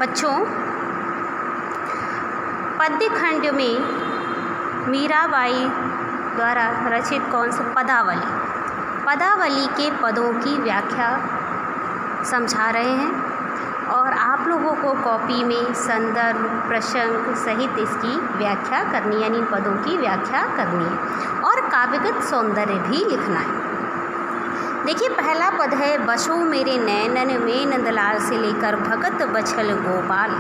बच्चों, पद्य खंड में मीराबाई द्वारा रचित कौन सा पदावली के पदों की व्याख्या समझा रहे हैं और आप लोगों को कॉपी में संदर्भ प्रसंग सहित इसकी व्याख्या करनी, यानी पदों की व्याख्या करनी है और काव्यगत सौंदर्य भी लिखना है। देखिए, पहला पद है बसो मेरे नैनन में नंदलाल से लेकर भगत बछल गोपाल।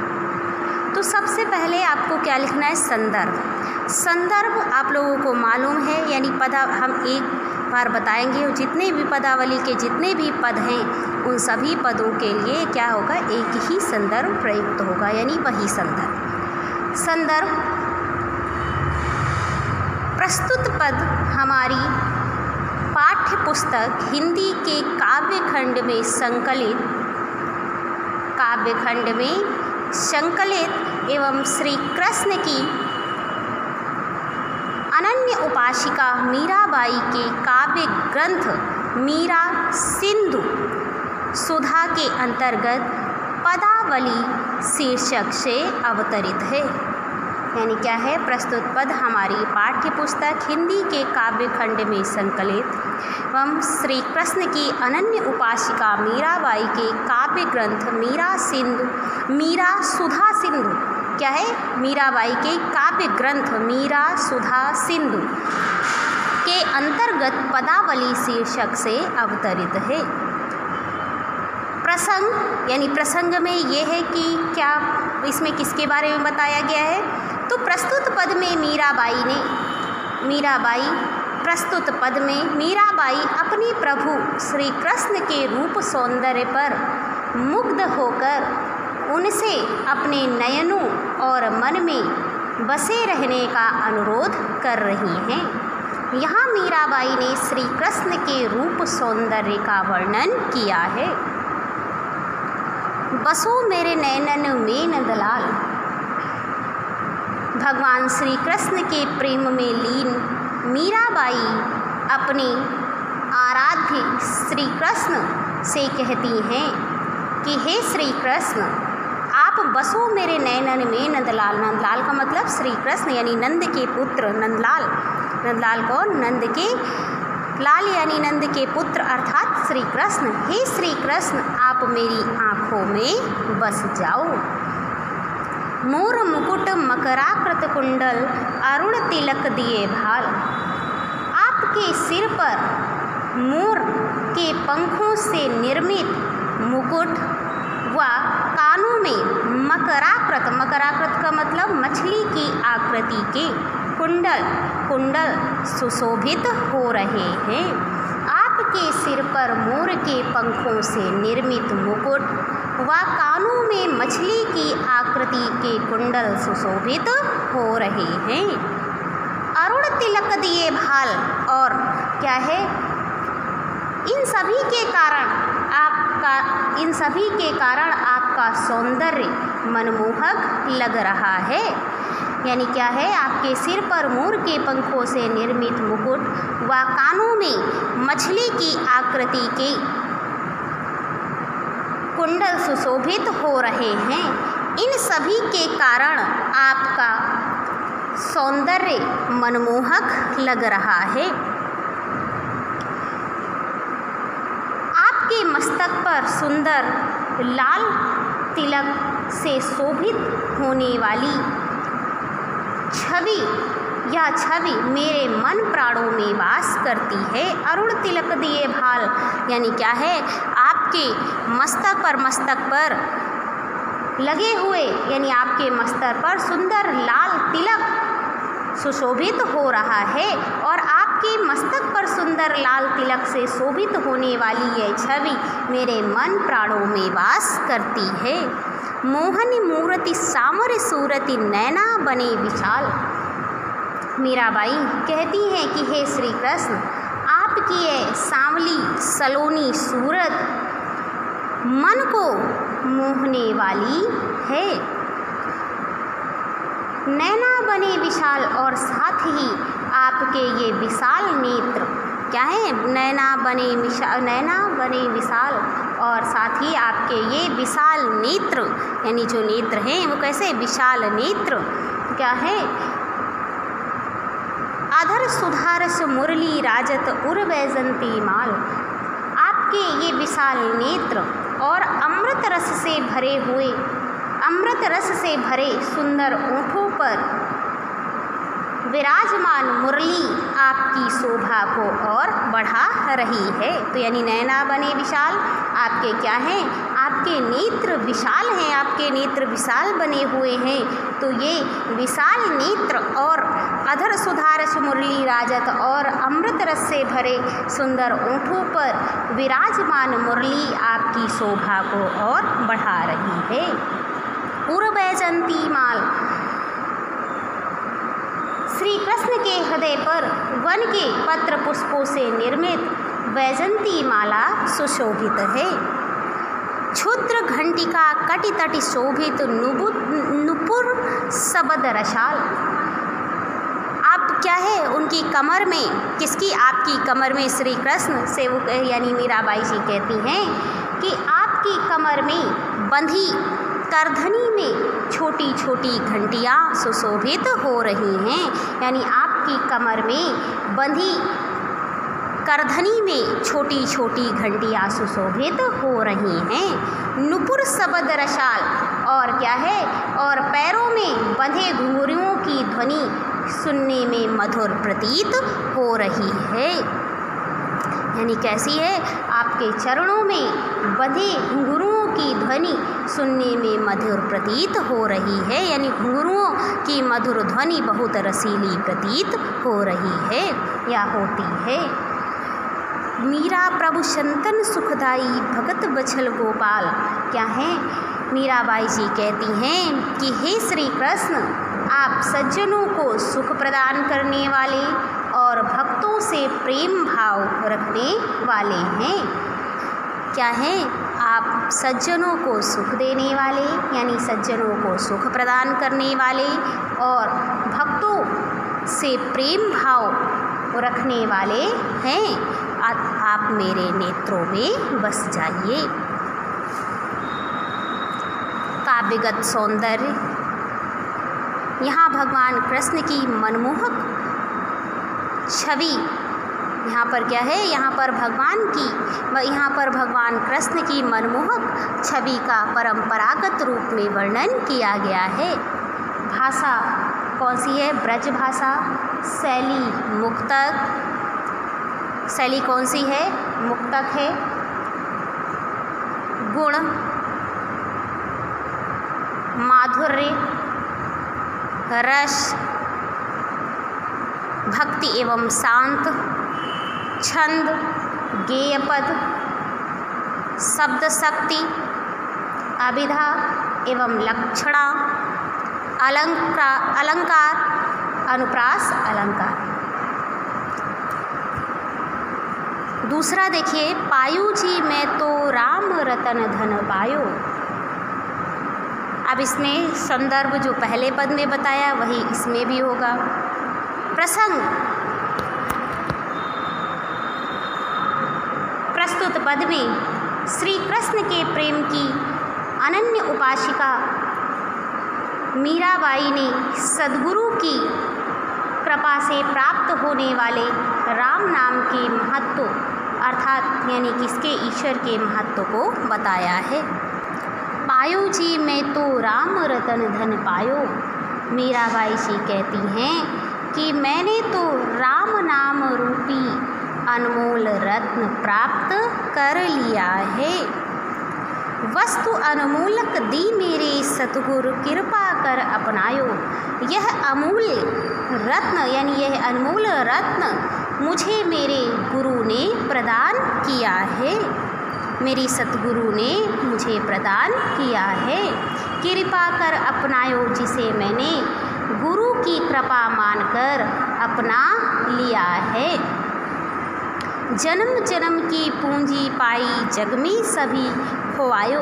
तो सबसे पहले आपको क्या लिखना है? संदर्भ आप लोगों को मालूम है, यानी हम एक बार बताएंगे। जितने भी पदावली के जितने भी पद हैं उन सभी पदों के लिए क्या होगा? एक ही संदर्भ प्रयुक्त होगा, यानी वही संदर्भ। प्रस्तुत पद हमारी पाठ्य पुस्तक हिंदी के काव्यखंड में संकलित एवं श्री कृष्ण की अनन्य उपासिका मीराबाई के काव्य ग्रंथ मीरा सिंधु सुधा के अंतर्गत पदावली शीर्षक से अवतरित है। यानी क्या है? प्रस्तुत पद हमारी पाठ्य पुस्तक हिंदी के काव्यखंड में संकलित एवं श्री कृष्ण की अनन्य उपासिका मीराबाई के काव्य ग्रंथ मीरा सुधा सिंधु क्या है? मीराबाई के काव्य ग्रंथ मीरा सुधा सिंधु के अंतर्गत पदावली शीर्षक से अवतरित है। प्रसंग, यानी प्रसंग में ये है कि क्या इसमें किसके बारे में बताया गया है? तो प्रस्तुत पद में मीराबाई अपने प्रभु श्री कृष्ण के रूप सौंदर्य पर मुग्ध होकर उनसे अपने नयनों और मन में बसे रहने का अनुरोध कर रही हैं। यहाँ मीराबाई ने श्री कृष्ण के रूप सौंदर्य का वर्णन किया है। बसो मेरे नैनन में नंदलाल, भगवान श्री कृष्ण के प्रेम में लीन मीराबाई अपने आराध्य श्री कृष्ण से कहती हैं कि हे श्री कृष्ण, आप बसो मेरे नैनन में नंदलाल। नंदलाल का मतलब श्री कृष्ण, यानी नंद के पुत्र नंदलाल को नंद के लाल, यानी नंद के पुत्र अर्थात श्री कृष्ण। हे श्री कृष्ण, आप मेरी आँखों में बस जाओ। मोर मुकुट मकराकृत कुंडल अरुण तिलक दिए भाल, आपके सिर पर मोर के पंखों से निर्मित मुकुट व कानों में मकराकृत का मतलब मछली की आकृति के कुंडल सुशोभित हो रहे हैं। आपके सिर पर मोर के पंखों से निर्मित मुकुट व कानों में मछली की आकृति के कुंडल सुशोभित हो रहे हैं। अरुण तिलक दिए भाल, और क्या है? इन सभी के कारण आपका सौंदर्य मनमोहक लग रहा है। यानी क्या है? आपके सिर पर मोर के पंखों से निर्मित मुकुट व कानों में मछली की आकृति के कुंडल सुशोभित हो रहे हैं। इन सभी के कारण आपका सौंदर्य मनमोहक लग रहा है। आपके मस्तक पर सुंदर लाल तिलक से शोभित होने वाली छवि मेरे मन प्राणों में वास करती है। अरुण तिलक दिए भाल, यानी क्या है? आपके मस्तक पर लगे हुए, यानी आपके मस्तक पर सुंदर लाल तिलक सुशोभित हो रहा है और आपके मस्तक पर सुंदर लाल तिलक से शोभित होने वाली यह छवि मेरे मन प्राणों में वास करती है। मोहनी मूर्ति सामर सूरति नैना बने विशाल। मीराबाई कहती हैं कि हे श्री कृष्ण, आपकी यह सांवली सलोनी सूरत मन को मोहने वाली है। नैना बने विशाल, और साथ ही आपके ये विशाल नेत्र क्या है? नैना बने विशाल और साथ ही आपके ये विशाल नेत्र, यानी जो नेत्र हैं वो कैसे विशाल नेत्र क्या है, अधर सुधारस मुरली राजत उर वैजंती माल, आपके ये विशाल नेत्र और अमृत रस से भरे हुए, अमृत रस से भरे सुंदर ओंठों पर विराजमान मुरली आपकी शोभा को और बढ़ा रही है। तो यानी नैना बने विशाल, आपके क्या हैं, आपके नेत्र विशाल हैं, आपके नेत्र विशाल बने हुए हैं। तो ये विशाल नेत्र और अधर सुधारस मुरली राजत और अमृत रस से भरे सुंदर ओंठों पर विराजमान मुरली आपकी शोभा को और बढ़ा रही है। उर्वैजंती माल, श्री कृष्ण के हृदय पर वन के पत्र पुष्पों से निर्मित वैजंती माला सुशोभित है। क्षुद्र घंटिका कटि तटि शोभित नुपुर सबद रसाल, आप क्या है उनकी कमर में, किसकी, आपकी कमर में श्री कृष्ण से वो यानी मीराबाई जी कहती हैं कि आपकी कमर में बंधी करधनी में छोटी छोटी घंटियाँ सुशोभित हो रही हैं, यानी आपकी कमर में बंधी करधनी में छोटी छोटी घंटियाँ सुशोभित हो रही हैं। नुपुर सबद रसाल, और क्या है, और पैरों में बंधे घुंघरुओं की ध्वनि सुनने में मधुर प्रतीत हो रही है। यानी कैसी है, आपके चरणों में बंधे घुंघरुओं की ध्वनि सुनने में मधुर प्रतीत हो रही है, यानी घुंघरुओं की मधुर ध्वनि बहुत रसीली प्रतीत हो रही है या होती है। मीरा प्रभु संतन सुखदाई भगत बछल गोपाल, क्या है, मीराबाई जी कहती हैं कि हे श्री कृष्ण, आप सज्जनों को सुख प्रदान करने वाले और भक्तों से प्रेम भाव रखने वाले हैं। क्या है, आप सज्जनों को सुख देने वाले, यानी सज्जनों को सुख प्रदान करने वाले और भक्तों से प्रेम भाव रखने वाले हैं। आप मेरे नेत्रों में बस जाइए। काव्यगत सौंदर्य, यहाँ भगवान कृष्ण की मनमोहक छवि, यहाँ पर क्या है, यहाँ पर भगवान कृष्ण की मनमोहक छवि का परंपरागत रूप में वर्णन किया गया है। भाषा कौन सी है, ब्रज भाषा। शैली मुक्तक, शैली कौन सी है, मुक्तक है। गुण माधुर्य, रस, भक्ति एवं शांत, छंद, गेयपद, शब्द शक्ति, अभिधा एवं लक्षणा, अलंकार, अनुप्रास अलंकार। दूसरा देखिए, पायु जी मैं तो राम रतन धन पायो। अब इसमें संदर्भ जो पहले पद में बताया वही इसमें भी होगा। प्रसंग, प्रस्तुत पद में श्री कृष्ण के प्रेम की अनन्य उपासिका मीराबाई ने सद्गुरु की कृपा से प्राप्त होने वाले राम नाम के महत्व, अर्थात यानी किसके, ईश्वर के महत्व को बताया है। पायो जी मैं तो राम रतन धन पायो, मीराबाई जी कहती हैं कि मैंने तो राम नाम रूपी अनमोल रत्न प्राप्त कर लिया है। वस्तु अनमोलक दी मेरे सतगुरु कृपा कर अपनायो। यह अमूल्य रत्न यानी यह अनमोल रत्न मुझे मेरे गुरु ने प्रदान किया है, मेरी सतगुरु ने मुझे प्रदान किया है। कृपा कर अपनायो, जिसे मैंने गुरु की कृपा मानकर अपना लिया है। जन्म जन्म की पूंजी पाई जग में सभी खोआयो।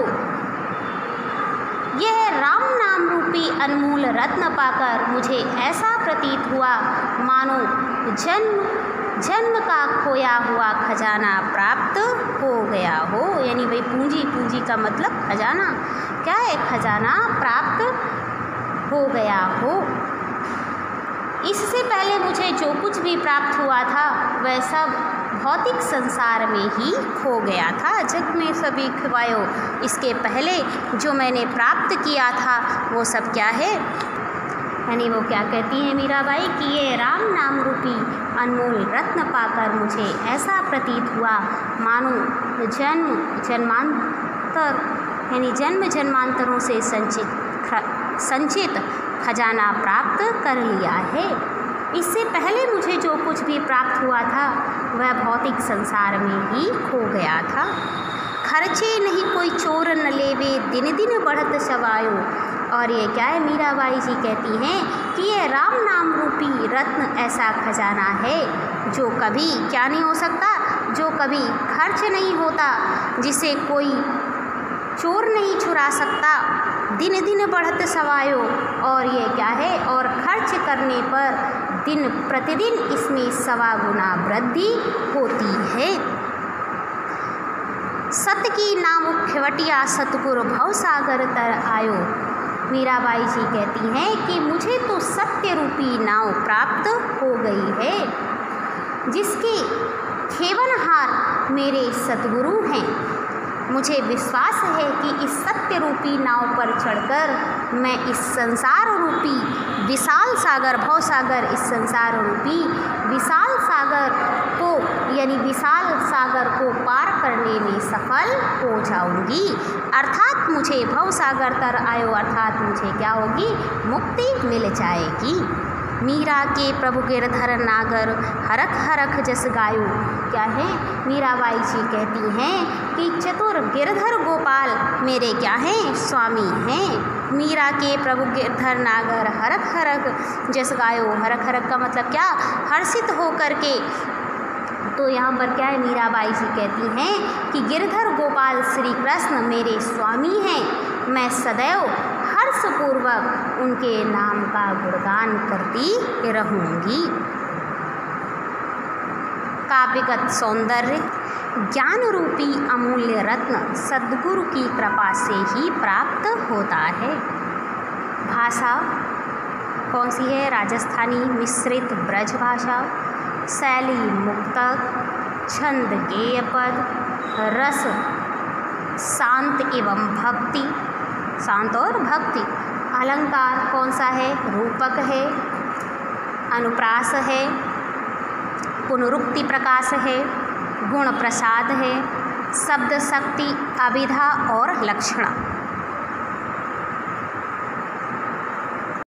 यह राम नाम रूपी अनमोल रत्न पाकर मुझे ऐसा प्रतीत हुआ मानो जन्म जन्म का खोया हुआ खजाना प्राप्त हो गया हो। यानी भाई पूंजी, पूंजी का मतलब खजाना, क्या है? खजाना प्राप्त हो गया हो। इससे पहले मुझे जो कुछ भी प्राप्त हुआ था वह सब भौतिक संसार में ही खो गया था। जग में सभी खवायो, इसके पहले जो मैंने प्राप्त किया था वो सब क्या है? यानी वो क्या कहती हैं मीराबाई कि ये राम नाम रूपी अनमोल रत्न पाकर मुझे ऐसा प्रतीत हुआ मानो जन्म जन्मांतरों से संचित खजाना प्राप्त कर लिया है। इससे पहले मुझे जो कुछ भी प्राप्त हुआ था वह भौतिक संसार में ही खो गया था। खर्चे नहीं कोई चोर न लेवे, दिन दिन बढ़त सवायो। और ये क्या है? मीराबाई जी कहती हैं कि ये राम नाम रूपी रत्न ऐसा खजाना है जो कभी क्या नहीं हो सकता, जो कभी खर्च नहीं होता, जिसे कोई चोर नहीं चुरा सकता। दिन दिन बढ़त सवायो, और ये क्या है? और खर्च करने पर दिन प्रतिदिन इसमें 1.25 गुना वृद्धि होती है। सत की नाम खेवटिया सतगुरु भवसागर तर आयो। मीराबाई जी कहती हैं कि मुझे तो सत्य रूपी नाव प्राप्त हो गई है, जिसके खेवनहार मेरे सतगुरु हैं। मुझे विश्वास है कि इस सत्य रूपी नाव पर चढ़कर मैं इस संसार रूपी विशाल सागर, भव सागर, इस संसार रूपी विशाल सागर को, यानी विशाल सागर को पार करने में सफल हो जाऊंगी। अर्थात मुझे भव सागर तर आयो, अर्थात मुझे क्या होगी? मुक्ति मिल जाएगी। मीरा के प्रभु गिरधर नागर हरख हरख जस गायो। क्या है? मीराबाई जी कहती हैं कि चतुर गिरधर गोपाल मेरे क्या हैं? स्वामी हैं। मीरा के प्रभु गिरधर नागर हरख हरख जस गायो। हरख हरख का मतलब क्या? हर्षित हो करके। तो यहाँ पर क्या है? मीराबाई जी कहती हैं कि गिरधर गोपाल श्री कृष्ण मेरे स्वामी हैं। मैं सदैव हर्षपूर्वक उनके नाम का गुणगान करती रहूँगी। काव्यगत सौंदर्य ज्ञान रूपी अमूल्य रत्न सद्गुरु की कृपा से ही प्राप्त होता है। भाषा कौन सी है? राजस्थानी मिश्रित ब्रज भाषा, शैली मुक्तक, छंद गेय पद, रस शांत एवं भक्ति, शांत और भक्ति। अलंकार कौन सा है? रूपक है, अनुप्रास है, पुनरुक्ति प्रकाश है, गुण प्रसाद है, शब्द शक्ति, अभिधा और लक्षण।